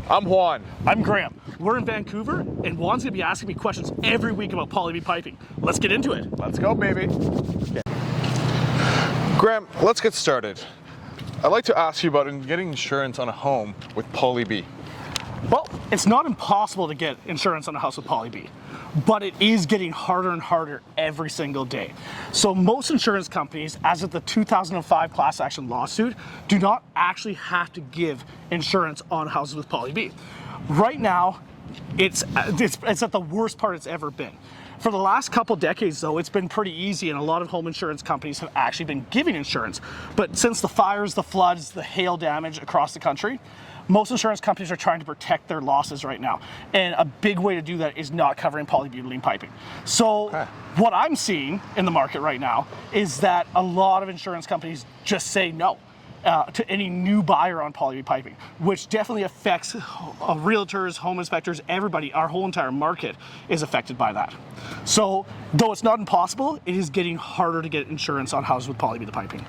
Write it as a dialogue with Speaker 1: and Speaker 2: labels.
Speaker 1: I'm Juan.
Speaker 2: I'm Graham. We're in Vancouver, and Juan's gonna be asking me questions every week about Blvd piping. Let's get into it.
Speaker 1: Let's go, baby. Okay. Graham, let's get started. I'd like to ask you about getting insurance on a home with Blvd.
Speaker 2: Well, it's not impossible to get insurance on a house with Blvd, but it is getting harder and harder every single day. So most insurance companies, as of the 2005 class action lawsuit, do not actually have to give insurance on houses with Blvd. Right now, it's at the worst part it's ever been. For the last couple decades, though, it's been pretty easy, and a lot of home insurance companies have actually been giving insurance. But since the fires, the floods, the hail damage across the country, most insurance companies are trying to protect their losses right now. And a big way to do that is not covering polybutylene piping. So what I'm seeing in the market right now is that a lot of insurance companies just say no to any new buyer on Blvd piping, which definitely affects realtors, home inspectors, everybody. Our whole entire market is affected by that. So though it's not impossible, it is getting harder to get insurance on houses with Blvd piping.